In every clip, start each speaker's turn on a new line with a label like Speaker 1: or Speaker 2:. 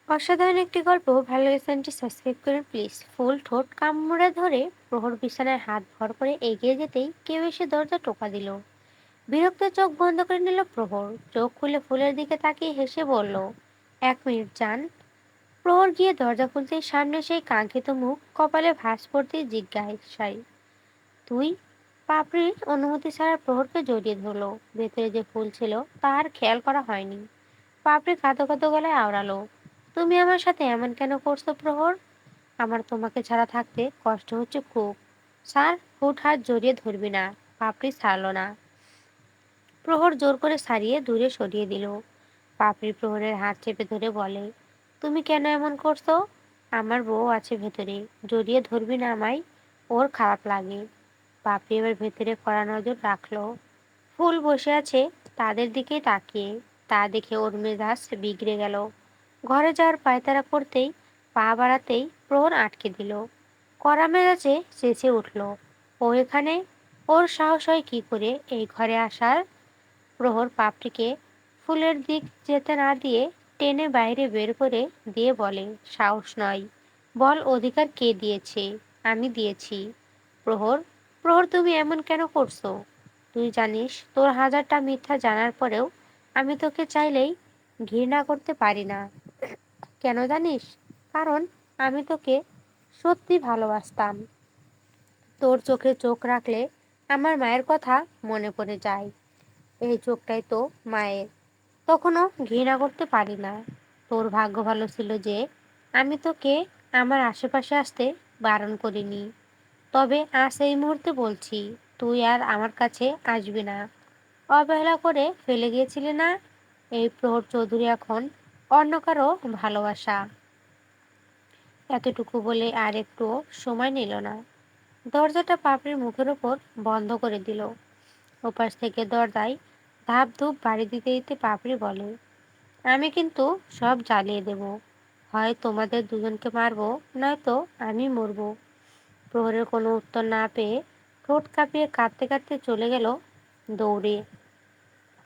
Speaker 1: অসাধারণ একটি গল্প ভালো চ্যানেলটি সাবস্ক্রাইব করুন প্লিজ। ফুল ঠোঁট কামড়ে ধরে প্রহর বিছানায় হাত ভর করে এগিয়ে যেতেই কেউ এসে দরজা টোকা দিল। বিরক্ত চোখ বন্ধ করে নিল প্রহর। চোখ খুলে ফুলের দিকে তাকিয়ে হেসে বলল, 1 মিনিট যান। প্রহর গিয়ে দরজা খুলতেই সামনে সেই কাঙ্ক্ষিত মুখ, কপালে ভাঁজ পড়তেই জিজ্ঞাসায়, তুই? পাপড়ির অনুমতি ছাড়া প্রহরকে জড়িয়ে ধরলো। ভেতরে যে ফুল ছিল তার খেয়াল করা হয়নি। পাপড়ি কাঁদো কাঁদো গলায় আওড়ালো, তুমি আমার সাথে এমন কেন করছো প্রহর? আমার তোমাকে ছাড়া থাকতে কষ্ট হচ্ছে খুব। স্যার, হুট হাত জড়িয়ে ধরবি না। পাপড়ি ছাড়লো না। প্রহর জোর করে ছাড়িয়ে দূরে সরিয়ে দিল। পাপড়ি প্রহরের হাত চেপে ধরে বলে, তুমি কেন এমন করছো? আমার বউ আছে ভেতরে, জড়িয়ে ধরবি না আমায়। ওর খারাপ লাগে। পাপড়ি এবার ভেতরে কড়া নজর রাখলো। ফুল বসে আছে তাদের দিকেই তাকিয়ে। তা দেখে ওর মেজাজ বিগড়ে গেল। ঘরে যাওয়ার পায়তারা করতেই, পা বাড়াতেই প্রহর আটকে দিল। কড়া মেজাজে চেঁচে উঠল, ও এখানে? ওর সাহস হয় কি করে এই ঘরে আসার? প্রহর পাপড়িকে ফুলের দিক যেতে না দিয়ে টেনে বাইরে বের করে দিয়ে বলে, সাহস নয়, বল অধিকার কে দিয়েছে? আমি দিয়েছি। প্রহর, প্রহর তুমি এমন কেন করছো? তুই জানিস তোর হাজারটা মিথ্যা জানার পরেও আমি তোকে চাইলেই ঘৃণা করতে পারি না। কেন জানিস? কারণ আমি তোকে সত্যি ভালোবাসতাম। তোর চোখে চোখ রাখলে আমার মায়ের কথা মনে পড়ে যায়। এই চোখটাই তো মায়ের। কখনো ঘৃণা করতে পারি না। তোর ভাগ্য ভালো ছিল যে আমি তোকে আমার আশেপাশে আসতে বারণ করিনি। তবে আজ এই মুহূর্তে বলছি, তুই আর আমার কাছে আসবি না। অবহেলা করে ফেলে গিয়েছিলি না? এই প্রহর চৌধুরী এখন অন্য কারো ভালোবাসা। এতটুকু বলে আর একটুও সময় নিল না। দরজাটা পাপড়ির মুখের ওপর বন্ধ করে দিল। ওপাশ থেকে দরজায় ধাপ ধুপ বাড়ি দিতে দিতে পাপড়ি বলে, আমি কিন্তু সব জ্বালিয়ে দেব। হয় তোমাদের দুজনকে মারবো, নয়তো আমি মরবো। প্রহরের কোনো উত্তর না পেয়ে ঠোঁট কাঁপিয়ে কাঁদতে কাঁদতে চলে গেল দৌড়ে।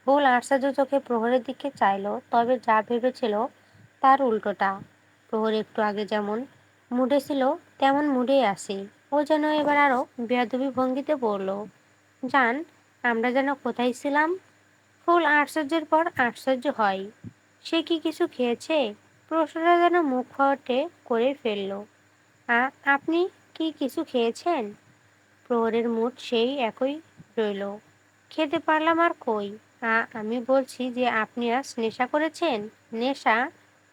Speaker 1: ফুল আশ্চর্য চোখে প্রহরের দিকে চাইলো, তবে যা ভেবেছিল তার উল্টোটা। প্রহর একটু আগে যেমন মুডে ছিল তেমন মুডেই আসে। ও যেন এবার আরো বেয়াদবি ভঙ্গিতে বলল, জান, আমরা যেন কোথায় ছিলাম? ফুল আশ্চর্যের পর আশ্চর্য হয়। সে কি কিছু খেয়েছে? প্রশ্নটা যেন মুখ ফটে করে ফেলল। আপনি কি কিছু খেয়েছেন? প্রহরের মুড সেই একই রইল। খেতে পারলাম আর কই। আমি বলছি যে আপনি আজ নেশা করেছেন। নেশা?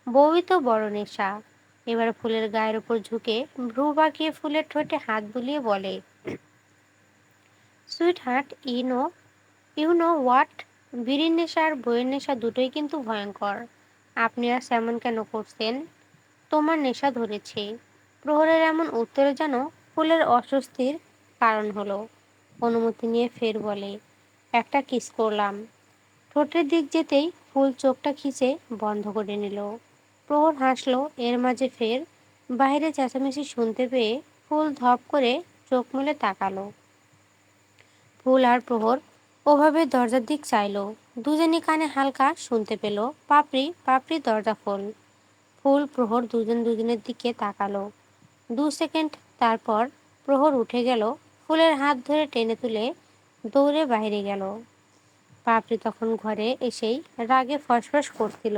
Speaker 1: বউই তো বড় নেশা। এবার ফুলের গায়ের উপর ঝুঁকে ভ্রু বাঁকিয়ে ফুলের ঠোঁটে হাত বুলিয়ে বলে, sweetheart, you know what? বিড়ির নেশা আর বইয়ের নেশা দুটোই কিন্তু ভয়ঙ্কর। আপনি আজ এমন কেন করছেন? তোমার নেশা ধরেছে। প্রহরের এমন উত্তরে যেন ফুলের অস্বস্তির কারণ হলো। অনুমতি নিয়ে ফের বলে, একটা কিস করলাম। ঠোঁটের দিক যেতেই ফুল চোখটা খিচে বন্ধ করে নিল। প্রহর হাসলো। এর মাঝে ফের বাইরে চেঁচামেচি শুনতে পেয়ে ফুল ধপ করে চোখ মেলে তাকালো। ফুল আর প্রহর ওভাবে দরজার দিক চাইলো। দুজনই কানে হালকা শুনতে পেল, পাপড়ি পাপড়ি দরজা খোল। ফুল প্রহর দুজন দুজনের দিকে তাকালো। 2 সেকেন্ড, তারপর প্রহর উঠে গেল। ফুলের হাত ধরে টেনে তুলে দৌড়ে বাইরে গেল। পাপড়ি তখন ঘরে এসেই রাগে ফসফস করছিল।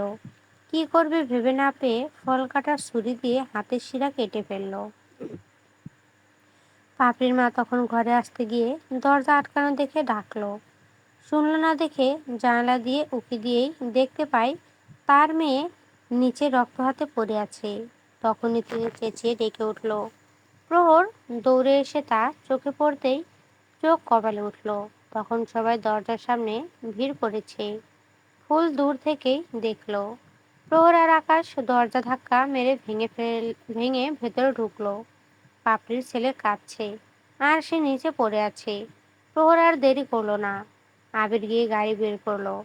Speaker 1: কি করবে ভেবে না পেয়ে ফল কাটার ছুরি দিয়ে হাতের শিরা কেটে ফেলল। পাপড়ির মা তখন ঘরে আসতে গিয়ে দরজা আটকানো দেখে ডাকলো। শুনল না দেখে জানালা দিয়ে উঁকি দিয়েই দেখতে পায় তার মেয়ে নিচে রক্ত হাতে পড়ে আছে। তখনই তিনি চেঁচিয়ে ডেকে উঠল। প্রহর দৌড়ে এসে তা চোখে পড়তেই চোখ কপালে উঠল। তখন সবাই দরজার সামনে ভিড় করেছে। ফুল দূর থেকেই দেখল। প্রহর আর আকাশ দরজা ধাক্কা মেরে ভেঙে ভেতরে ঢুকলো। পাপড়ির ছেলে কাঁদছে আর সে নিচে পড়ে আছে। প্রহর আর দেরি করলো না। আবির গিয়ে গাড়ি বের করলো।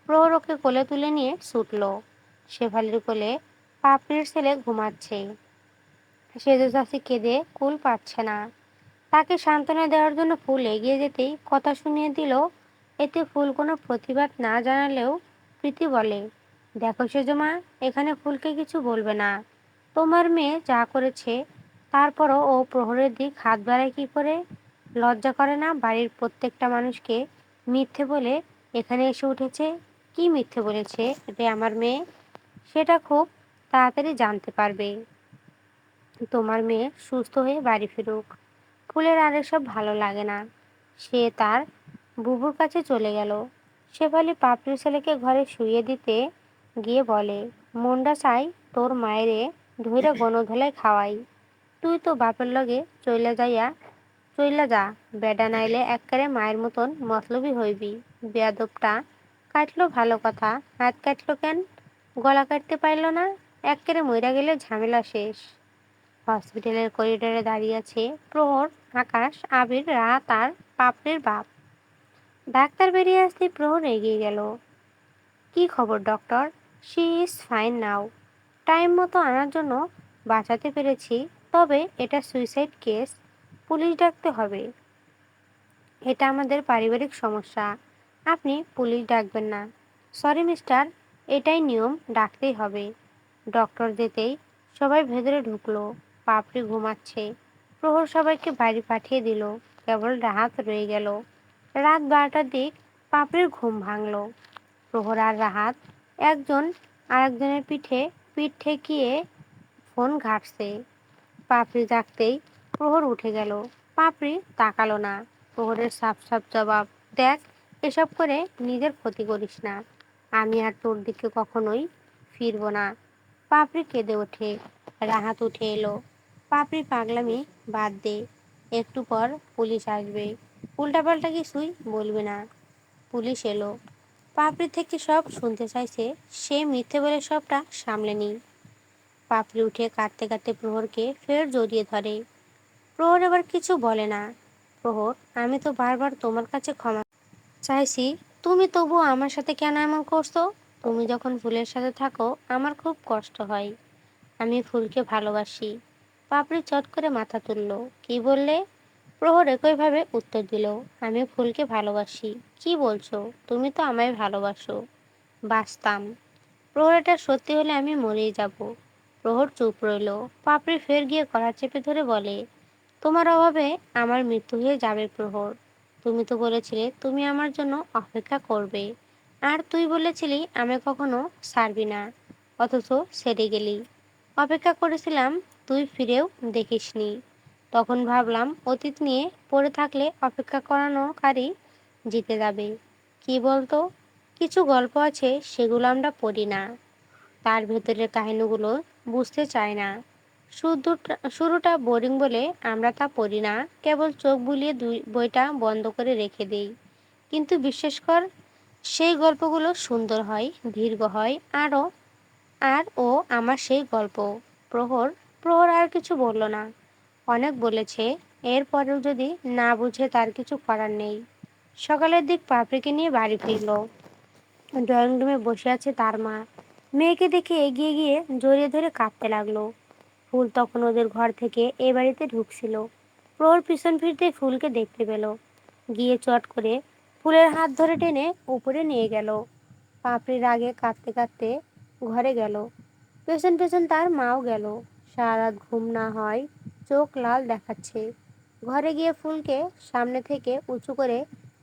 Speaker 1: প্রহর ওকে কোলে তুলে নিয়ে ছুটলো। শেফালির কোলে পাপড়ির ছেলে ঘুমাচ্ছে। সেজো চাচি কেঁদে কুল পাচ্ছে না। তাকে সান্ত্বনা দেওয়ার জন্য ফুল এগিয়ে যেতেই কথা শুনিয়ে দিল, এতে ফুল কোনো প্রতিবাদ না জানালেও প্রীতি বলে, দেখো সেজমা, এখানে ফুলকে কিছু বলবে না। তোমার মেয়ে যা করেছে, তারপরও ও প্রহরের দিক হাত বাড়ায় কি করে? লজ্জা করে না বাড়ির প্রত্যেকটা মানুষকে মিথ্যে বলে এখানে এসে উঠেছে? কি মিথ্যে বলেছে রে আমার মেয়ে? সেটা খুব তাড়াতাড়ি জানতে পারবে। তোমার মেয়ে সুস্থ হয়ে বাড়ি ফিরুক। ফুলের আর এসব ভালো লাগে না। সে তার বুবুর কাছে চলে গেল। শেফালি পাপড়ি ছেলেকে ঘরে শুইয়ে দিতে গিয়ে বলে, মনটা চাই তোর মায়েরে ধইরা গণধোলাই খাওয়াই। তুই তো বাপের লগে চইলা যা বেডা, নাইলে এককারে মায়ের মতন মতলবি হইবি। বেয়াদবটা কাটলো ভালো কথা, হাত কাটলো কেন? গলা কাটতে পারল না? এককারে মইরা গেলে ঝামেলা শেষ। হসপিটালের করিডোরে দাঁড়িয়ে আছে প্রহর, আকাশ, আবির, রাত আর পাপড়ির বাপ। ডাক্তার বেরিয়ে আসতেই প্রহর এগিয়ে গেল। কি খবর doctor? She is fine now. Time মতো আনার জন্য বাঁচাতে পেরেছি, তবে এটা সুইসাইড কেস। পুলিশ ডাকতে হবে। এটা আমাদের পারিবারিক সমস্যা। আপনি পুলিশ ডাকবেন না। সরি মিস্টার, এটাই নিয়ম, ডাকতেই হবে। ডক্টর যেতেই সবাই ভেতরে ঢুকলো। পাপড়ি ঘুমাচ্ছে। প্রহর সবাইকে বাড়ি পাঠিয়ে দিল। কেবল রাহাত রয়ে গেল। রাত 12টার দিক পাপড়ির ঘুম ভাঙল। প্রহর আর রাহাত একজন আরেকজনের পিঠে পিঠ ঠেকিয়ে ফোন ঘাঁটছে। পাপড়ি ডাকতেই প্রহর উঠে গেল। পাপড়ি তাকালো না। প্রহরের সাফ সাফ জবাব, দেখ, এসব করে নিজের ক্ষতি করিস না। আমি আর তোর দিকে কখনোই ফিরব না। পাপড়ি কেঁদে ওঠে। রাহাত উঠে এলো। পাপড়ি পাগলামি বাদ দে। একটু পর পুলিশ আসবে। উল্টাপাল্টা কিছুই বলবি না। পুলিশ এলো। পাপড়ি থেকে সব শুনতে চাইছে। সে মিথ্যে বলে সবটা সামলে নি। পাপড়ি উঠে কাঁদতে কাঁদতে প্রহরকে ফের জড়িয়ে ধরে। প্রহর এবার কিছু বলে না। প্রহর, আমি তো বারবার তোমার কাছে ক্ষমা চাইছি, তুমি তবুও আমার সাথে কেন এমন করছো? তুমি যখন ফুলের সাথে থাকো আমার খুব কষ্ট হয়। আমি ফুলকে ভালোবাসি। পাপড়ি চট করে মাথা তুলল। কি বললে? প্রহর একইভাবে উত্তর দিল, আমি ফুলকে ভালোবাসি। কি বলছো? তুমি তো আমায় ভালোবাসো। বাসতাম। প্রহর এটা সত্যি হলে আমি মরেই যাব। প্রহর চুপ রইল। পাপড়ি ফের গিয়ে গলা চেপে ধরে বলে, তোমার অভাবে আমার মৃত্যু হয়ে যাবে প্রহর। তুমি তো বলেছিলে তুমি আমার জন্য অপেক্ষা করবে। আর তুই বলেছিলি আমায় কখনো ছাড়বি না, অথচ ছেড়ে গেলি। অপেক্ষা করেছিলাম, তুই ফিরেও দেখিসনি। তখন ভাবলাম অতীত নিয়ে পড়ে থাকলে অপেক্ষা করানোকারী জিতে যাবে। কি বলতো, কিছু গল্প আছে সেগুলো আমরা পড়ি না, তার ভেতরের কাহিনীগুলো বুঝতে চাই না। শুরুটা বোরিং বলে আমরা তা পড়ি না, কেবল চোখ বুলিয়ে বইটা বন্ধ করে রেখে দিই। কিন্তু বিশ্বাস কর, সেই গল্পগুলো সুন্দর হয়, দীর্ঘ হয়। আর ও আমার সেই গল্প। প্রহর প্রহর আর কিছু বলল না। অনেক বলেছে, এরপরেও যদি না বুঝে তার কিছু করার নেই। সকালের দিক পাপড়িকে নিয়ে বাড়ি ফিরল। ড্রয়িং রুমে বসে আছে তার মা। মেয়েকে দেখে এগিয়ে গিয়ে জড়িয়ে ধরে কাঁদতে লাগলো। ফুল তখন ওদের ঘর থেকে এ বাড়িতে ঢুকছিল। প্রহর পিছন ফিরতে ফুলকে দেখতে পেল। গিয়ে চট করে ফুলের হাত ধরে টেনে উপরে নিয়ে গেল। পাপড়ির রাগে কাঁদতে কাঁদতে ঘরে গেল। পেছন পেছন তার মাও গেল। সারা রাত ঘুম না হয়, চোখ লাল দেখাচ্ছে। ঘরে গিয়ে ফুলকে সামনে থেকে উঁচু করে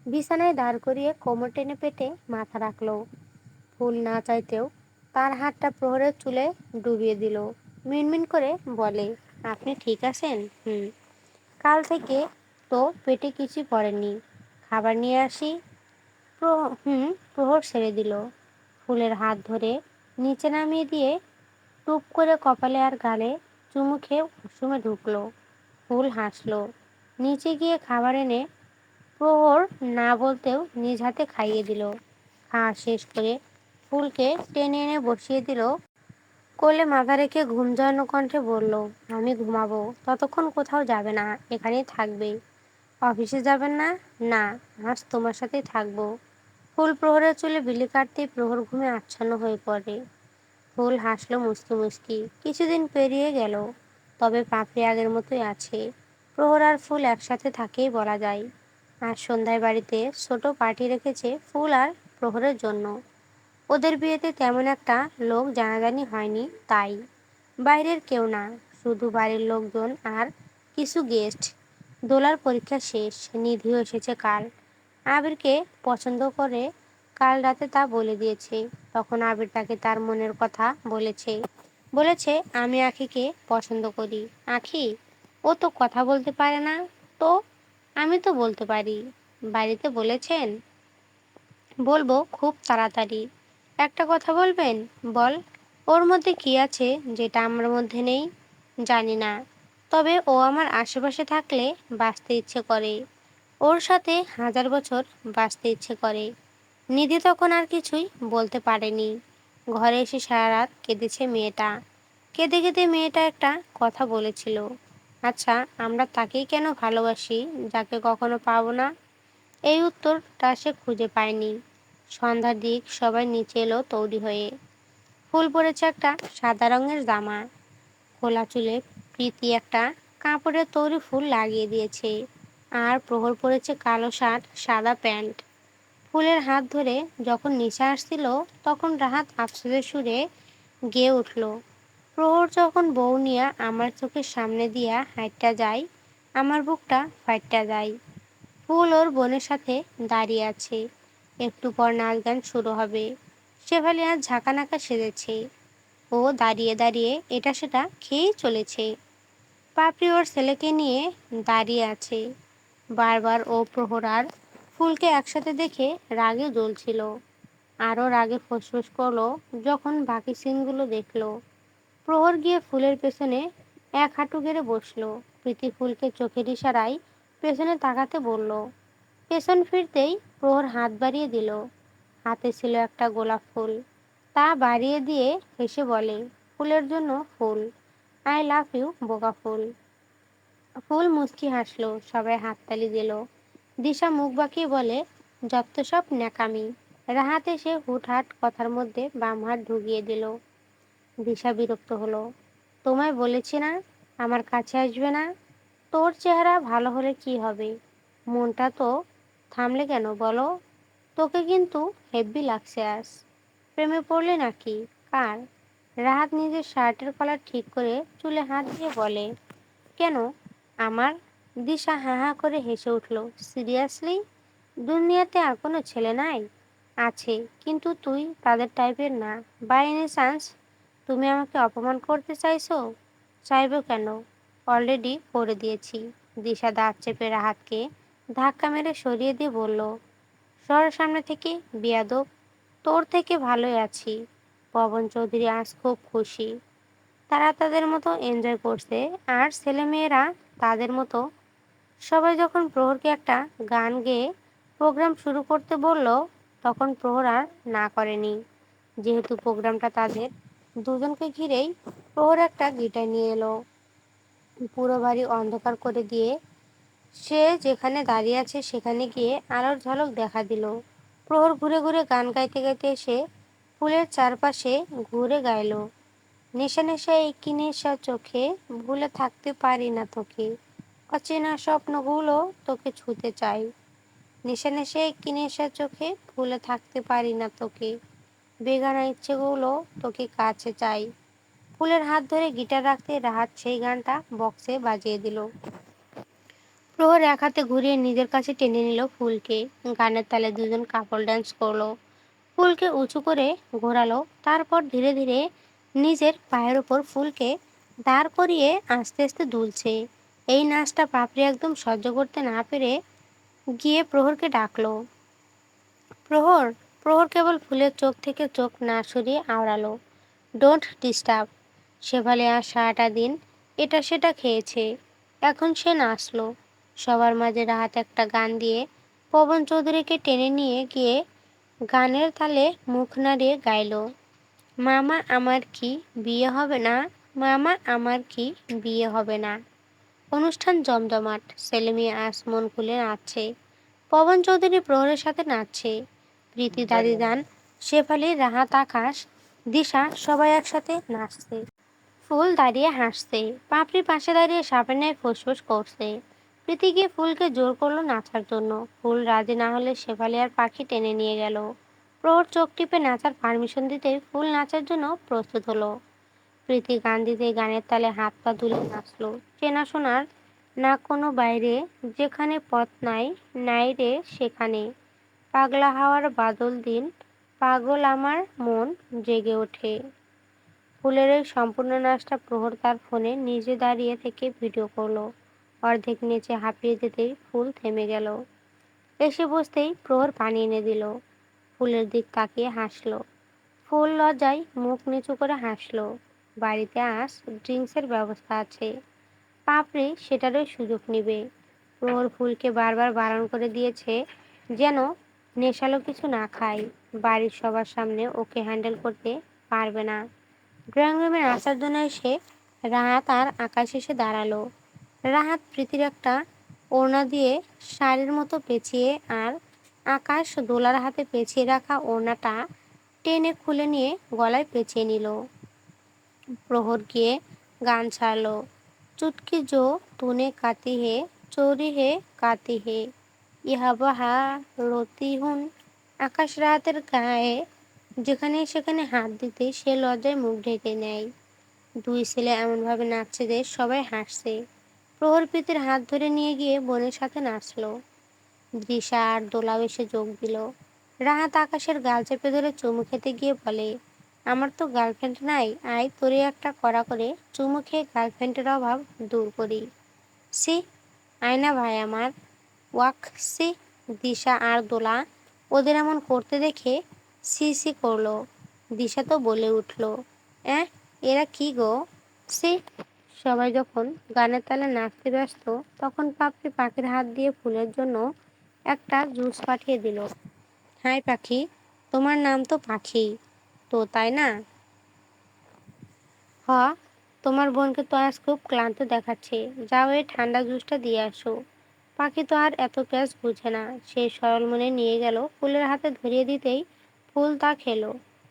Speaker 1: বিছানায় দাঁড় করিয়ে কোমর টেনে পেটে মাথা রাখলো। ফুল না চাইতেও তার হাতটা প্রহরের চুলে ডুবিয়ে দিল। মিনমিন করে বলে, আপনি ঠিক আছেন? হুম। কাল থেকে তো পেটে কিছুই পড়েনি। খাবার নিয়ে আসি? হুম। প্রহর ছেড়ে দিল। ফুলের হাত ধরে নিচে নামিয়ে দিয়ে টুপ করে কপালে আর গালে চুমু খেয়ে ওয়াশরুমে ঢুকলো। ফুল হাসলো। নিচে গিয়ে খাবার এনে প্রহর না বলতেও নিজ হাতে খাইয়ে দিল। খাওয়া শেষ করে ফুলকে টেনে এনে বসিয়ে দিল কোলে, মাথা রেখে ঘুম জড়ানো কণ্ঠে বলল, আমি ঘুমাবো, ততক্ষণ কোথাও যাবে না, এখানেই থাকবে। অফিসে যাবেন না? না, আজ তোমার সাথেই থাকবো। ফুল প্রহরের চুলে বিলি কাটতেই প্রহর ঘুমে আচ্ছন্ন হয়ে পড়ে। ফুল হাসলো মুচকি মুচকি। কিছুদিন পেরিয়ে গেল, তবে পাপড়ি আগের মতোই আছে। প্রহর আর ফুল একসাথে থাকেই বলা যায়। আজ সন্ধ্যায় বাড়িতে ছোট পার্টি রেখেছে ফুল আর প্রহরের জন্য। ওদের বিয়েতে তেমন একটা লোক জানাজানি হয়নি, তাই বাইরের কেউ না, শুধু বাড়ির লোকজন আর কিছু গেস্ট। দোলার পরীক্ষা শেষ, নিধিও এসেছে কাল। আবিরকে পছন্দ করে কাল রাতে তা বলে দিয়েছে। তখন আবির তাকে তার মনের কথা বলেছে। বলেছে, আমি আখিকে পছন্দ করি। আখি, ও তো কথা বলতে পারে না। তো আমি তো বলতে পারি। বাড়িতে বলেছেন? বলবো খুব তাড়াতাড়ি। একটা কথা বলবেন? বল। ওর মধ্যে কি আছে যেটা আমার মধ্যে নেই? জানি না, তবে ও আমার আশেপাশে থাকলে বাঁচতে ইচ্ছে করে। ওর সাথে 1000 বছর বাঁচতে ইচ্ছে করে। নিধি তখন আর কিছুই বলতে পারেনি। ঘরে এসে সারা রাত কেঁদেছে মেয়েটা। কেঁদে কেঁদে মেয়েটা একটা কথা বলেছিল, আচ্ছা, আমরা তাকেই কেন ভালোবাসি যাকে কখনো পাবো না? এই উত্তরটা সে খুঁজে পায়নি। সন্ধ্যার দিক সবাই নিচে এলো তৈরি হয়ে। ফুল পরেছে একটা সাদা রঙের জামা। খোলা চুলে প্রীতি একটা কাপড়ের তৈরি ফুল লাগিয়ে দিয়েছে। আর প্রহর পরেছে কালো শার্ট, সাদা প্যান্ট। ফুলের হাত ধরে যখন নিশা আসছিল, তখন রাহাত আফসোসের সুরে গেয়ে উঠল, প্রহর যখন বউ নিয়া আমার চোখের সামনে দিয়া হাইটটা যায়, আমার বুকটা ফাইটটা যায়। ফুল ওর বোনের সাথে দাঁড়িয়ে আছে। একটু পর নাচ গান শুরু হবে। শেফালি আজ ঝাঁকানাকা সেজেছে। ও দাঁড়িয়ে দাঁড়িয়ে এটা সেটা খেয়েই চলেছে। পাপড়ি ওর ছেলেকে নিয়ে দাঁড়িয়ে আছে। বারবার ও প্রহর আর ফুলকে একসাথে দেখে রাগে জ্বলছিল। আরও রাগে ফোঁসফোঁস করলো যখন বাকি সিনগুলো দেখলো। প্রহর গিয়ে ফুলের পেছনে এক হাঁটু গেড়ে বসলো। প্রীতি ফুলকে চোখের ইশারায় পেছনে তাকাতে বলল। পেছন ফিরতেই প্রহর হাত বাড়িয়ে দিল। হাতে ছিল একটা গোলাপ ফুল। তা বাড়িয়ে দিয়ে হেসে বলে, ফুলের জন্য ফুল। আই লাভ ইউ বোকা ফুল। ফুল মুচকি হাসলো। সবাই হাততালি দিল। দিশা মুখ বাঁকিয়ে বলে, যত সব ন্যাকামি। রাহাত এসে হুটহাট কথার মধ্যে বাম হাত ঢুকিয়ে দিল। দিশা বিরক্ত হলো। তোমায় বলেছি না আমার কাছে আসবে না? তোর চেহারা ভালো হলে কি হবে? মনটা তো থামলে কেন বলো? তোকে কিন্তু হেব্বি লাগছে আজ। প্রেমে পড়লে নাকি? কার? রাহাত নিজের শার্টের কলার ঠিক করে চুলে হাত দিয়ে বলে, কেন আমার? দিশা হা হা করে হেসে উঠল। সিরিয়াসলি? দুনিয়াতে আর কোনো ছেলে নাই? আছে, কিন্তু তুই তাদের টাইপের না। বাই এনি চান্স তুমি আমাকে অপমান করতে চাইছো? চাইবো কেন? অলরেডি করে দিয়েছি। দিশা দাঁত চেপে রাহাতকে ধাক্কা মেরে সরিয়ে দিয়ে বলল, সর সামনে থেকে, বেয়াদব। তোর থেকে ভালোই আছি। পবন চৌধুরী আজ খুব খুশি। তারা তাদের মতো এনজয় করছে, আর ছেলেমেয়েরা তাদের মতো। সবাই যখন প্রহরকে একটা গান গেয়ে প্রোগ্রাম শুরু করতে বলল, তখন প্রহর আর না করেনি। যেহেতু প্রোগ্রামটা তাদের দুজনকে ঘিরেই, প্রহর একটা গিটার নিয়ে এলো। পুরো বাড়ি অন্ধকার করে দিয়ে সে যেখানে দাঁড়িয়ে আছে সেখানে গিয়ে আলোর ঝলক দেখা দিল। প্রহর ঘুরে ঘুরে গান গাইতে গাইতে এসে ফুলের চারপাশে ঘুরে গাইল, নেশা নেশা এই কি নেশা চোখে, ভুলে থাকতে পারি না তোকে, অচেনা স্বপ্নগুলো তোকে ছুঁতে চাই। নেশা নেশা এই কি নেশা চোখে, ভুলে থাকতে পারি না তোকে, বেগানা ইচ্ছেগুলো তোকে কাছে চাই। ফুলের হাত ধরে গিটার রাখতে রাহাত সেই গানটা বক্সে বাজিয়ে দিল। প্রহর এক হাতে ঘুরিয়ে নিজের কাছে টেনে নিল ফুলকে। গানের তালে দুজন কাপল ডান্স করলো। ফুলকে উঁচু করে ঘোরালো, তারপর ধীরে ধীরে নিজের পায়ের ওপর ফুলকে দাঁড় করিয়ে আস্তে আস্তে দুলছে। এই নাচটা পাপড়ি একদম সহ্য করতে না পেরে গিয়ে প্রহরকে ডাকলো। প্রহর! প্রহর কেবল ফুলের চোখ থেকে চোখ না সরিয়ে আওড়ালো, ডোন্ট ডিস্টার্ব। শেফালি আর সারাটা দিন এটা সেটা খেয়েছে, এখন সে নাচলো। সবার মাঝে রাহাত একটা গান দিয়ে পবন চৌধুরীকে টেনে নিয়ে গিয়ে গানের তালে মুখ নাড়িয়ে গাইল, মামা আমার কি বিয়ে হবে না? মামা আমার কি বিয়ে হবে না? অনুষ্ঠান জমজমাট। ছেলেমেয়ে আজ মন খুলে নাচছে। পবন চৌধুরী প্রহরের সাথে নাচছে। প্রীতি, দাদিজান, শেফালি, রাহাত, আকাশ, দিশা সবাই একসাথে নাচছে। ফুল দাঁড়িয়ে হাসছে। পাপড়ি পাশে দাঁড়িয়ে সাপের ন্যায় ফুসফুস করছে। প্রীতি গিয়ে ফুলকে জোর করলো নাচার জন্য। ফুল রাজি না হলে শেফালি আর পাখি টেনে নিয়ে গেল। প্রহর চোখ টিপে নাচার পারমিশন দিতেই ফুল নাচার জন্য প্রস্তুত হলো। প্রীতি গান দিতে গানের তালে হাত পা দুলে নাচলো। চেনাশোনার না কোনো বাইরে, যেখানে পথ নাই, নাই রে সেখানে। পাগলা হাওয়ার বাদল দিন, পাগল আমার মন জেগে ওঠে। ফুলের এই সম্পূর্ণ নাচটা প্রহর তার ফোনে নিজে দাঁড়িয়ে থেকে ভিডিও করলো। অর্ধেক নেচে হাঁপিয়ে যেতেই ফুল থেমে গেল। এসে বসতেই প্রহর পানি এনে দিল। ফুলের দিক তাকিয়ে হাসলো। ফুল লজ্জায় মুখ নিচু করে হাসলো। বাড়িতে আজ ড্রিঙ্কসের ব্যবস্থা আছে, পাপড়ি সেটারও সুযোগ নিবে। প্রহর ফুলকে বারবার বারণ করে দিয়েছে যেন নেশালো কিছু না খায়। বাড়ির সবার সামনে ওকে হ্যান্ডেল করতে পারবে না। ড্রয়িং রুমে নাচার জন্য এসে রাহাত আর আকাশ এসে দাঁড়ালো। রাহাত প্রীতির একটা ওড়না দিয়ে শাড়ির মতো পেঁচিয়ে আর আকাশ দোলার হাতে পেঁচিয়ে রাখা ওড়নাটা টেনে খুলে নিয়ে গলায় পেঁচিয়ে নিল। প্রহর গিয়ে গান ছাড়লো। চুটকি जो तूने काती है, चोरी है काती है, ইহা বাহা রতি হুন। আকাশ রাহাতের গায়ে যেখানে সেখানে হাত দিতে সে লজ্জায় মুখ ঢেকে নেয়। দুই ছেলে এমনভাবে নাচছে যে সবাই হাসছে। প্রহর প্রীতির হাত ধরে নিয়ে গিয়ে বোনের সাথে নাচলো। দিশা আর দোলাও এসে যোগ দিল। রাহাত আকাশের গাল চেপে ধরে চুমু খেতে গিয়ে বলে, আমার তো গার্লফ্রেন্ড নাই, আয় তোরে একটা কড়া করে চুমু খেয়ে গার্লফ্রেন্ডের অভাব দূর করি। সি, আয় না ভাই আমার, ওয়াক সি। দিশা আর দোলা ওদের এমন করতে দেখে সি সি করলো। দিশা তো বলে উঠল, এরা কি গো, সি। সবাই যখন গানের তালে নাচতে ব্যস্ত, তখন পাপড়ি পাখির হাত দিয়ে ফুলের জন্য একটা জুস পাঠিয়ে দিল। হাই পাখি, তোমার নাম তো পাখি তো, তাই না? হ, তোমার বোনকে তো আজ খুব ক্লান্ত দেখাচ্ছে, যাও এই ঠান্ডা জুসটা দিয়ে আসো। পাখি তো আর এত প্যাঁচ বুঝে না। সে সরল মনে নিয়ে গেল, ফুলের হাতে ধরিয়ে দিতেই ফুল তা খেলো।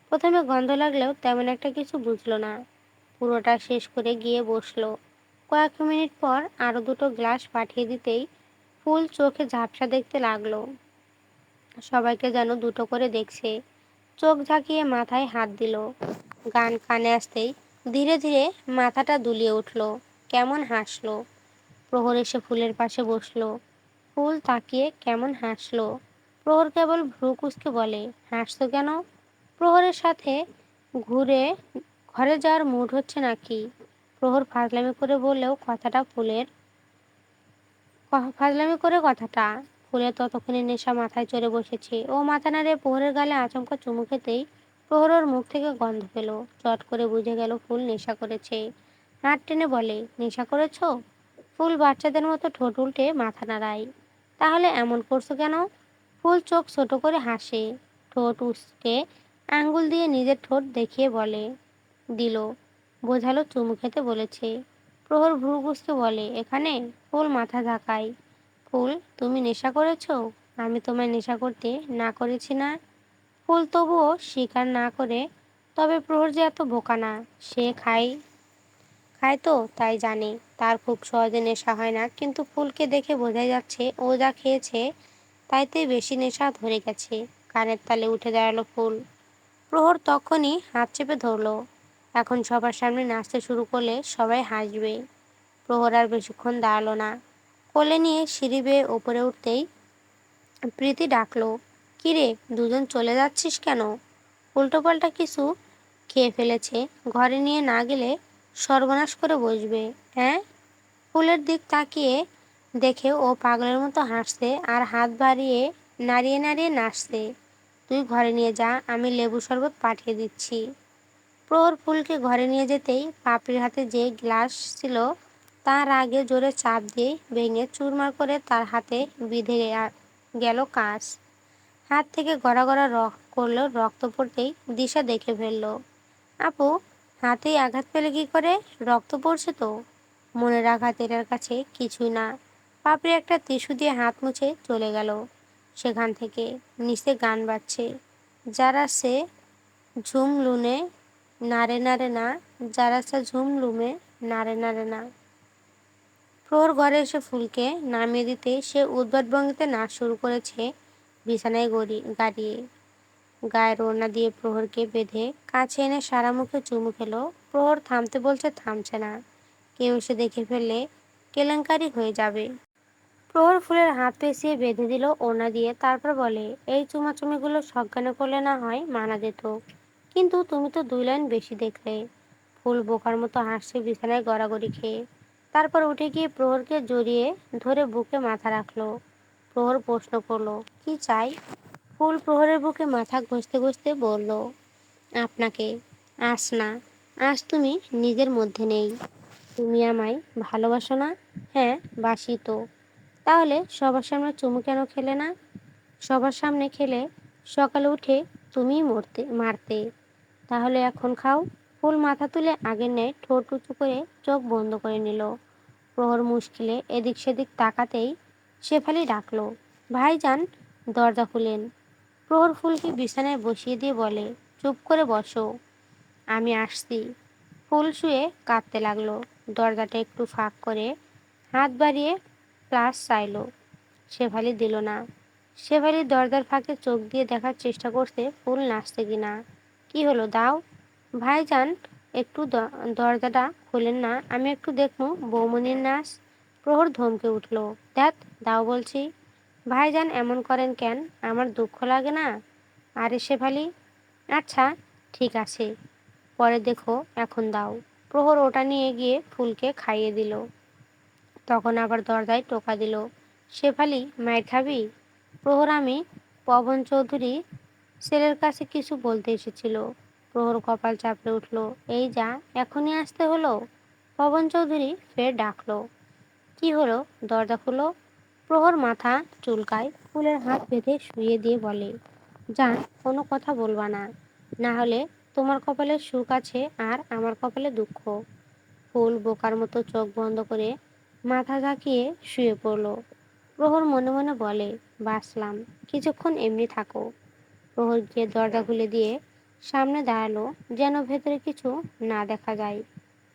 Speaker 1: প্রথমে গন্ধ লাগলেও তেমন একটা কিছু বুঝলো না। পুরোটা শেষ করে গিয়ে বসলো। কয়েক মিনিট পর আরো দুটো গ্লাস পাঠিয়ে দিতেই ফুল চোখে ঝাপসা দেখতে লাগলো। সবাইকে যেন দুটো করে দেখছে। চোখ ঝাঁকিয়ে মাথায় হাত দিল। গান কানে আসতেই ধীরে ধীরে মাথাটা দুলিয়ে উঠল, কেমন হাসলো। প্রহর এসে ফুলের পাশে বসলো। ফুল তাকিয়ে কেমন হাসলো। প্রহর কেবল ভ্রু কুঁচকে বলে, হাসছো কেন? প্রহরের সাথে ঘুরে ঘরে যাওয়ার মুড হচ্ছে নাকি? প্রহর ফাজলামি করে বললেও কথাটা ফুলের ততক্ষণে নেশা মাথায় চড়ে বসেছে। ও মাথা নাড়ে প্রহরের গালে আচমকা চুমু খেতেই প্রহর ওর মুখ থেকে গন্ধ পেল। চট করে বুঝে গেল ফুল নেশা করেছে। হাত টেনে বলে, নেশা করেছো? ফুল বাচ্চাদের মতো ঠোঁট উল্টে মাথা নাড়ায়। তাহলে এমন করছো কেন? ফুল চোখ ছোট করে হাসে। ঠোঁট উঁচকে আঙ্গুল দিয়ে নিজের ঠোঁট দেখিয়ে বলে, দিল, বোঝালো চুমু খেতে বলেছে। প্রহর ভ্রু কুঁচকে বলে, এখানে? ফুল মাথা ঝাঁকায়। ফুল, তুমি নেশা করেছো? আমি তোমায় নেশা করতে না করেছি না? ফুল তবুও স্বীকার না করে, তবে প্রহর যে এত বোকা না। সে খায় খায় তো তাই জানে তার খুব সহজে নেশা হয় না, কিন্তু ফুলকে দেখে বোঝাই যাচ্ছে ও যা খেয়েছে তাইতে বেশি নেশা ধরে গেছে। কানের তালে উঠে দাঁড়ালো ফুল। প্রহর তখনই হাত চেপে ধরলো। এখন সবার সামনে নাচতে শুরু করলে সবাই হাসবে। প্রহর আর বেশিক্ষণ দাঁড়ালো না। কোলে নিয়ে সিঁড়ি বেয়ে ওপরে উঠতেই প্রীতি ডাকলো, কিরে, দুজন চলে যাচ্ছিস কেন? উল্টোপাল্টা কিছু খেয়ে ফেলেছে, ঘরে নিয়ে না গেলে সর্বনাশ করে বসবে। হ্যাঁ? ফুলের দিক তাকিয়ে দেখে ও পাগলের মতো হাসছে আর হাত বাড়িয়ে নাড়িয়ে নাড়িয়ে নাচছে। তুই ঘরে নিয়ে যা, আমি লেবু শরবত পাঠিয়ে দিচ্ছি। প্রহর ফুলকে ঘরে নিয়ে যেতেই পাপড়ির হাতে যে গ্লাস ছিল তার আগে জোরে চাপ দিয়ে ভেঙে চুরমার করে তার হাতে বিঁধে গেল কাঁচ। হাত থেকে গড়া গড়া করলো। রক্ত পড়তেই দিশা দেখে ফেলল। আপু, হাতেই আঘাত পেলে কি করে? রক্ত পড়ছে তো। মনের আঘাত এটার কাছে কিছুই না। পাপড়ি একটা টিস্যু দিয়ে হাত মুছে চলে গেল সেখান থেকে। নিচে গান বাজছে, যারা সে ঝুম লুনে নারে নারে না, যারা সে ঝুম লুমে নারে নারে না। প্রহর ঘরে এসে ফুলকে নামিয়ে দিতে সে উদ্ভট ভঙ্গিতে নাচ শুরু করেছে, বিছানায় গাড়িয়ে। গায়ের ওড়না দিয়ে প্রহরকে বেঁধে কাছে এনে সারা মুখে চুমু খেলো। প্রহর থামতে বলছে, থামছে না। কেউ এসে দেখে ফেললে কেলেঙ্কারি হয়ে যাবে। প্রহর ফুলের হাত পেঁচিয়ে বেঁধে দিল ওড়না দিয়ে, তারপর বলে, এই চুমাচুমিগুলো সজ্ঞানে করলে না হয় মানা যেত, কিন্তু তুমি তো 2 লাইন বেশি দেখলে। ফুল বোকার মতো হাসছে বিছানায় গড়াগড়ি খেয়ে। তারপর উঠে গিয়ে প্রহরকে জড়িয়ে ধরে বুকে মাথা রাখলো। প্রহর প্রশ্ন করলো, কি চাই? ফুল প্রহরের বুকে মাথা ঘষতে ঘষতে বলল, আপনাকে। আজ না, আজ তুমি নিজের মধ্যে নেই। তুমি আমায় ভালোবাসো না? হ্যাঁ, বাসি তো। তাহলে সবার সামনে চুমু কেন খেলে না? সবার সামনে খেলে সকালে উঠে তুমিই মারতে। তাহলে এখন খাও। ফুল মাথা তুলে আগের ন্যায় ঠোঁট উঁচু করে চোখ বন্ধ করে নিল। প্রহর মুশকিলে এদিক সেদিক তাকাতেই শেফালি ডাকলো, ভাইজান। দরজা খুলেন। প্রহর ফুলকে বিছানায় বসিয়ে দিয়ে বলে, চুপ করে বসো, আমি আসছি। ফুল শুয়ে কাঁদতে লাগলো। দরজাটা একটু ফাঁক করে হাত বাড়িয়ে প্লাস চাইল। শেফালি দিল না। শেফালি দরজার ফাঁকে চোখ দিয়ে দেখার চেষ্টা করছে ফুল নাচছে কিনা। কি হলো, দাও। ভাইজান, একটু দরজাটা খুলেন না, আমি একটু দেখবো বৌমনির নাচ। প্রহর ধমকে উঠল, ধ্যাত, দাও বলছি। ভাইজান এমন করেন কেন? আমার দুঃখ লাগে না? আরে শেফালি, আচ্ছা ঠিক আছে, পরে দেখো, এখন দাও। প্রহর ওটা নিয়ে গিয়ে ফুলকে খাইয়ে দিল। তখন আবার দরজায় টোকা দিল, শেফালি, মায়ের খাবি? প্রহর, আমি পবন চৌধুরী ছেলের কাছে কিছু বলতে এসেছিল। প্রহর কপাল চাপড়ে উঠল, এই যা, এখনই আসতে হলো? পবন চৌধুরী ফের ডাকলো, কি হলো, দরজা খুলো। প্রহর মাথা চুলকায়, ফুলের হাত বেঁধে শুইয়ে দিয়ে বলে, জান, কোনো কথা বলবা না, না হলে তোমার কপালে সুখ আছে আর আমার কপালে দুঃখ। ফুল বোকার মতো চোখ বন্ধ করে মাথা ঝাঁকিয়ে শুয়ে পড়ল। প্রহর মনে মনে বলে, বাঁচলাম, কিছুক্ষণ এমনি থাকো। প্রহর গিয়ে দরজা খুলে দিয়ে সামনে দাঁড়ালো, যেন ভেতরে কিছু না দেখা যায়।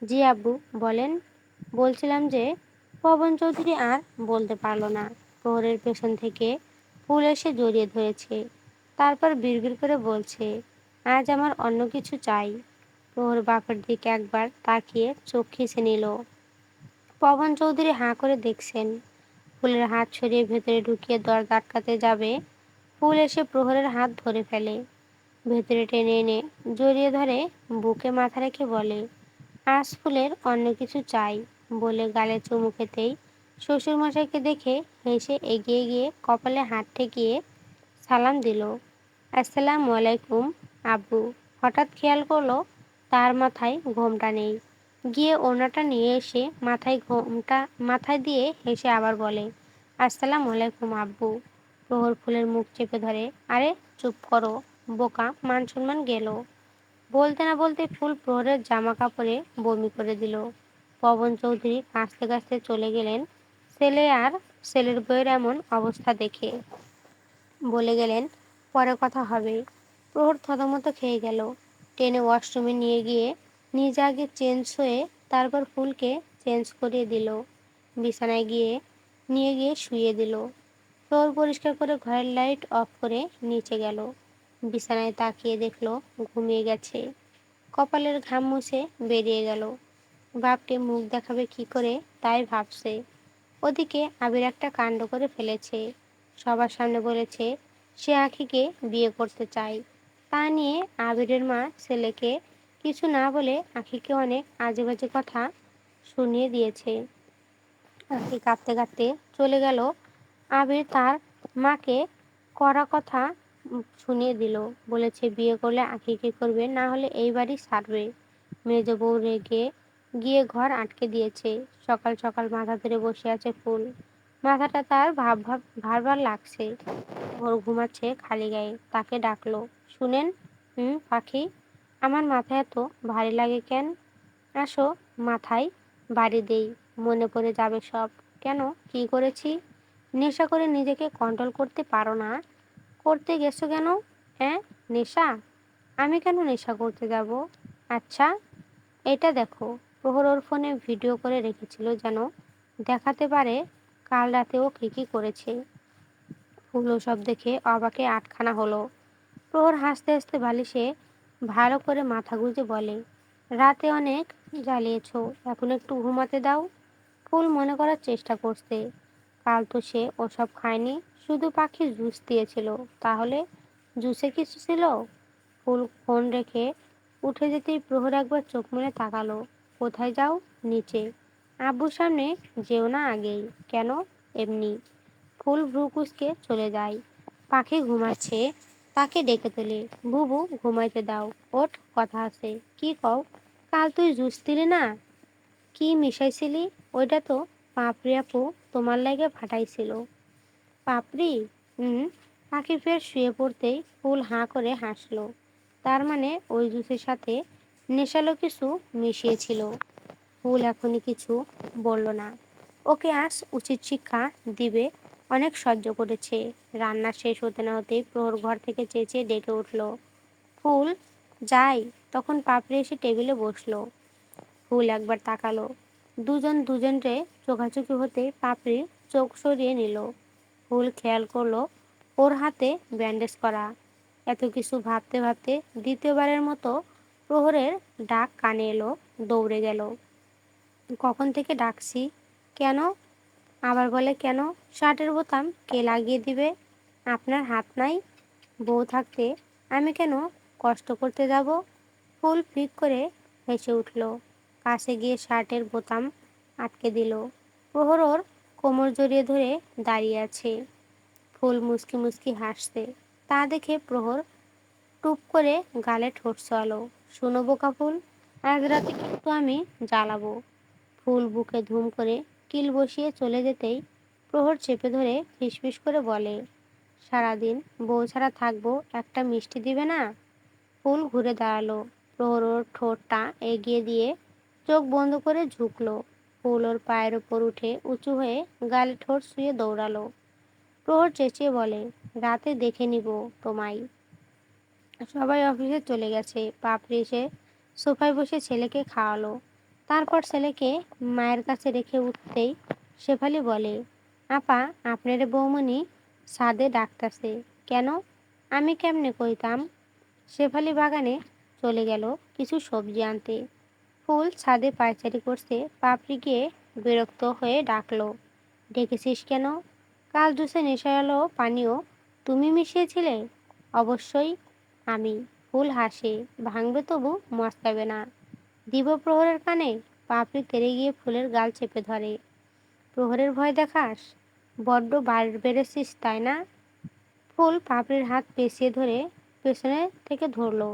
Speaker 1: জি আব্বু, বলেন। বলছিলাম যে। পবন চৌধুরী আর বলতে পারল না। প্রহরের পেছন থেকে ফুল এসে জড়িয়ে ধরেছে। তারপর বিড়বিড় করে বলছে, আজ আমার অন্য কিছু চাই। প্রহর বাপের দিকে একবার তাকিয়ে চোখ খিঁচে নিল। পবন চৌধুরী হাঁ করে দেখছেন। ফুলের হাত সরিয়ে ভেতরে ঢুকিয়ে দরজা আটকাতে যাবে, ফুল এসে প্রহরের হাত ধরে ফেলে। ভেতরে টেনে এনে জড়িয়ে ধরে বুকে মাথা রেখে বলে, আজ ফুলের অন্য কিছু চাই। বলে গালে চুমু খেতেই শ্বশুরমশাইকে দেখে হেসে এগিয়ে গিয়ে কপালে হাত ঠেকিয়ে সালাম দিল, আসসালামু আলাইকুম আব্বু। হঠাৎ খেয়াল করলো তার মাথায় ঘোমটা নেই। গিয়ে ওড়নাটা নিয়ে এসে মাথায় দিয়ে হেসে আবার বলে, আসসালামু আলাইকুম আব্বু। প্রহর ফুলের মুখ চেপে ধরে, আরে চুপ করো বোকা, মান সম্মান গেল। বলতে না বলতে ফুল প্রহরের জামা কাপড়ে বমি করে দিল। পবন চৌধুরী কাঁচতে কাঁচতে চলে গেলেন। ছেলে আর ছেলের বউয়ের এমন অবস্থা দেখে বলে গেলেন, পরে কথা হবে। প্রহর থতমত খেয়ে গেল। টেনে ওয়াশরুমে নিয়ে গিয়ে নিজে আগে চেঞ্জ হয়ে তারপর ফুলকে চেঞ্জ করিয়ে দিল। বিছানায় নিয়ে গিয়ে শুইয়ে দিল। ফ্লোর পরিষ্কার করে ঘরের লাইট অফ করে নিচে গেল। বিছানায় তাকিয়ে দেখলো ঘুমিয়ে গেছে। কপালের ঘাম মুছে বেরিয়ে গেল। বাপকে মুখ দেখাবে কি করে তাই ভাবছে। ওদিকে আবির একটা কাণ্ড করে ফেলেছে। সবার সামনে বলেছে সে আখিকে বিয়ে করতে চায়। তা নিয়ে আবিরের মা ছেলেকে কিছু না বলে আখিকে অনেক আজেবাজে কথা শুনিয়ে দিয়েছে। আখি কাঁদতে কাঁদতে চলে গেল। আবির তার মাকে কড়া কথা শুনিয়ে দিল। বলেছে বিয়ে করলে আখিকে করবে, না হলে এই বাড়ি ছাড়বে। মেজ বউ রেগে গিয়ে ঘর আটকে দিয়েছে। সকাল সকাল মাথা ধরে বসে আছে ফুল। মাথাটা তার ভার লাগছে। ভোর ঘুমাচ্ছে খালি গায়ে। তাকে ডাকলো, শুনেন। পাখি, আমার মাথায় এত ভারী লাগে কেন? আসো, মাথায় বাড়ি দেই, মনে পড়ে যাবে সব। কেন, কি করেছি? নেশা করে নিজেকে কন্ট্রোল করতে পারো না? করতে গেছো কেন? হ্যাঁ, নেশা? আমি কেন নেশা করতে যাব? আচ্ছা, এটা দেখো। প্রহর ওর ফোনে ভিডিও করে রেখেছিল যেন দেখাতে পারে কাল রাতে ও কী কী করেছে। ফুল সব দেখে অবাকে আটখানা হলো। প্রহর হাসতে হাসতে বালিশে ভালো করে মাথা গুঁজে বলে, রাতে অনেক জ্বালিয়েছ, এখন একটু ঘুমাতে দাও। ফুল মনে করার চেষ্টা করছে, কাল তো সে ওসব খায়নি, শুধু পাখির জুস দিয়েছিল। তাহলে জুসে কিছু ছিল? ফুল ফোন রেখে উঠে যেতেই প্রহর একবার চোখ মেলে তাকালো। কোথায় যাও? নিচে। আব্বুর সামনে যেও না আগেই। কেন? এমনি। ফুল ভ্রু কুঁচকে চলে যায়। পাখি ঘুমাচ্ছে, তাকে ডেকে তোলে। বুবু, ঘুমাইতে দাও, ওঠ, কথা আছে। কি কও? কাল তুই জুস দিলি না? কি মিশাইছিলি? ওইটা তো পাপড়ি আপু তোমার লাগে ফাটাইছিল। পাপড়ি? হুম। পাখি ফের শুয়ে পড়তেই ফুল হাঁ করে হাসলো। তার মানে ওই জুসের সাথে নেশালো কিছু মিশিয়েছিল। ফুল এখনই কিছু বলল না। ওকে আজ উচিত শিক্ষা দিবে। অনেক সহ্য করেছে। রান্না শেষ হতে না হতেই প্রহর ঘর থেকে চেঁচিয়ে ডেকে উঠল, ফুল, যাই। তখন পাপড়ি এসে টেবিলে বসলো। ফুল একবার তাকালো। দুজন দুজনরে চোখাচোখি হতে পাপড়ি চোখ সরিয়ে নিল। ফুল খেয়াল করলো ওর হাতে ব্যান্ডেজ করা। এত কিছু ভাবতে ভাবতে দ্বিতীয়বারের মতো প্রহরের ডাক কানে এলো। দৌড়ে গেল। কখন থেকে ডাকছি? কেন? আবার বলে কেন? শার্টের বোতাম কে লাগিয়ে দিবে? আপনার হাত নাই? বউ থাকতে আমি কেন কষ্ট করতে যাব? ফুল ফিক করে হেসে উঠল। কাছে গিয়ে শার্টের বোতাম আটকে দিল। প্রহর ওর কোমর জড়িয়ে ধরে দাঁড়িয়ে আছে। ফুল মুচকি মুচকি হাসছে। তা দেখে প্রহর টুপ করে গালে ঠোঁট ছোঁয়ালো। শোনো বোকা ফুল, আজ রাতে কিন্তু আমি জ্বালাবো। ফুল বুকে ধুম করে কিল বসিয়ে চলে যেতেই প্রহর চেপে ধরে ফিসফিস করে বলে, সারাদিন বউ ছাড়া থাকবো, একটা মিষ্টি দিবে না? ফুল ঘুরে দাঁড়ালো। প্রহর ওর ঠোঁটটা এগিয়ে দিয়ে চোখ বন্ধ করে ঝুঁকলো। ফুল ওর পায়ের ওপর উঠে উঁচু হয়ে গালে ঠোঁট শুয়ে দৌড়ালো। প্রহর চেঁচিয়ে বলে, রাতে দেখে নিব তোমায়। সবাই অফিসে চলে গেছে। পাপড়ি এসে সোফায় বসে ছেলেকে খাওয়ালো। তারপর ছেলেকে মায়ের কাছে রেখে উঠতেই শেফালি বলে, আপা, আপনার বৌমনি ছাদে ডাকতাছে। কেন? আমি কেমনে কইতাম? শেফালি বাগানে চলে গেল কিছু সবজি আনতে। ফুল ছাদে পায়চারি করছে। পাপড়ি গিয়ে বিরক্ত হয়ে ডাকলো, ডেকেছিস কেন? কাল জুসে নেশালো পানীয় তুমি মিশিয়েছিলে? অবশ্যই আমি। ফুল হাসে, ভাঙবে তবু মস্কাবে না। দিব প্রহরের কানে। পাপড়ি তেড়ে গিয়ে ফুলের গাল চেপে ধরে। প্রহরের ভয় দেখাস? বড্ড বেড়েছিস তাই না? ফুল পাপড়ির হাত পেঁচিয়ে ধরে পেছনে থেকে ধরলো।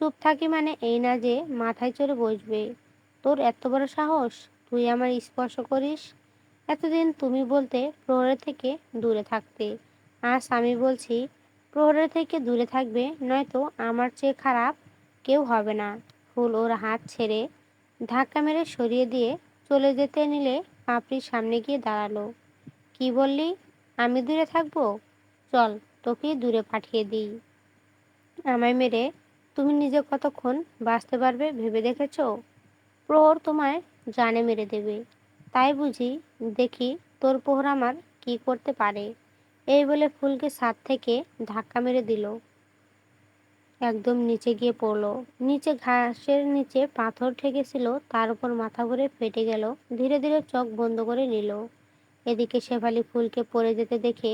Speaker 1: চুপ থাকি মানে এই না যে মাথায় চড়ে বসবে। তোর এত বড় সাহস, তুই আমার স্পর্শ করিস? এতদিন তুমি বলতে প্রহরের থেকে দূরে থাকতে, আজ আমি বলছি প্রহরের থেকে দূরে থাকবে, নয়তো আমার চেয়ে খারাপ কেউ হবে না। ফুল ওর হাত ছেড়ে ধাক্কা মেরে সরিয়ে দিয়ে চলে যেতে নিলে পাপড়ির সামনে গিয়ে দাঁড়ালো। কি বললি? আমি দূরে থাকবো? চল, তোকেই দূরে পাঠিয়ে দিই। আমায় মেরে তুমি নিজে কতক্ষণ বাঁচতে পারবে ভেবে দেখেছ? প্রহর তোমায় জানে মেরে দেবে। তাই বুঝি, দেখি তোর প্রহর আমার কি করতে পারে। এই বলে ফুলকে ছাদ থেকে ধাক্কা মেরে দিল। একদম নিচে গিয়ে পড়লো। নিচে ঘাসের নিচে পাথর ঠেকেছিল, তার উপর মাথা ঘুরে ফেটে গেল। ধীরে ধীরে চোখ বন্ধ করে নিল। এদিকে শেফালি ফুলকে পড়ে যেতে দেখে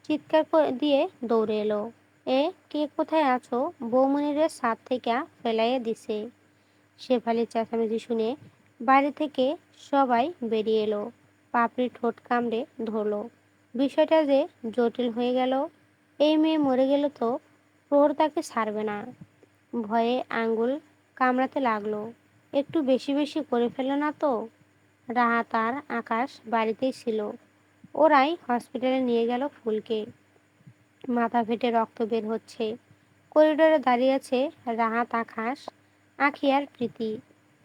Speaker 1: চিৎকার দিয়ে দৌড়ে এলো। এ, কে কোথায় আছো? বৌমনিরে ছাদ থেকে ফেলাইয়া দিছে। শেফালির চেঁচামেচি শুনে বাইরে থেকে সবাই বেরিয়ে এলো। পাপড়ি ঠোঁট কামড়ে ধরলো। বিষয়টা যে জটিল হয়ে গেল। এই মেয়ে মরে গেল তো প্রহর তাকে ছাড়বে না। ভয়ে আঙ্গুল কামড়াতে লাগলো। একটু বেশি বেশি করে ফেলো না তো? রাহাত আর আকাশ বাড়িতেই ছিল। ওরাই হসপিটালে নিয়ে গেল ফুলকে। মাথা ফেটে রক্ত বের হচ্ছে। করিডোরে দাঁড়িয়ে আছে রাহাত, আকাশ, আঁখি আর প্রীতি।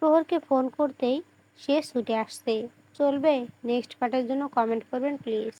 Speaker 1: প্রহরকে ফোন করতেই সে ছুটে আসছে। চলবে? নেক্সট পার্টের জন্য কমেন্ট করবেন প্লিজ।